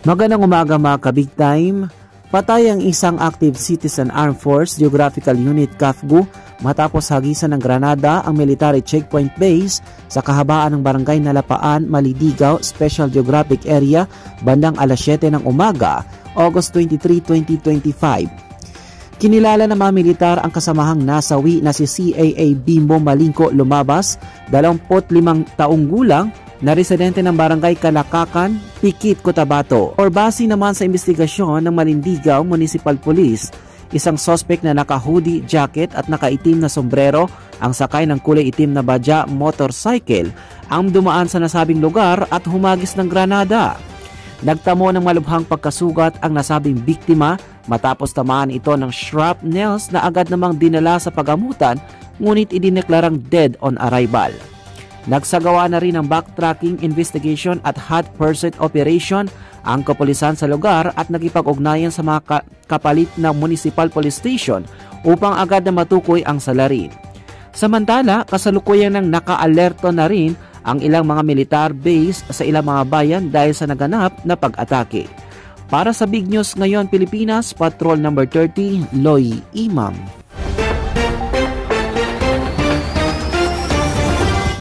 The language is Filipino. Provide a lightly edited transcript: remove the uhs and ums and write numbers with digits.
Magandang umaga mga ka-big time. Patay ang isang active citizen armed force geographical unit CAFGU matapos hagisan ng granada ang military checkpoint base sa kahabaan ng barangay Nalapaan, Malidigaw, Special Geographic Area bandang alas 7 ng umaga, August 23, 2025. Kinilala ng mga militar ang kasamahang nasawi na si CAA Bimbo Malingko Lumabas, 25 taong gulang, na residente ng barangay Kalakakan, Pikit, Cotabato. Or base naman sa investigasyon ng Malindigaw Municipal Police, isang suspect na naka-hoodie, jacket at nakaitim na sombrero ang sakay ng kulay itim na badya motorcycle ang dumaan sa nasabing lugar at humagis ng granada. Nagtamo ng malubhang pagkasugat ang nasabing biktima matapos tamaan ito ng shrapnels na agad namang dinala sa pagamutan ngunit idineklarang dead on arrival. Nagsagawa na rin ng backtracking investigation at hot pursuit operation ang kapulisan sa lugar at nakipag-ugnayan sa mga kapalit ng Municipal Police Station upang agad na matukoy ang salarin. Samantala, kasalukuyan ng naka-alerto na rin ang ilang mga militar base sa ilang mga bayan dahil sa naganap na pag-atake. Para sa Big News Ngayon Pilipinas, Patrol Number 30, Loy Imam.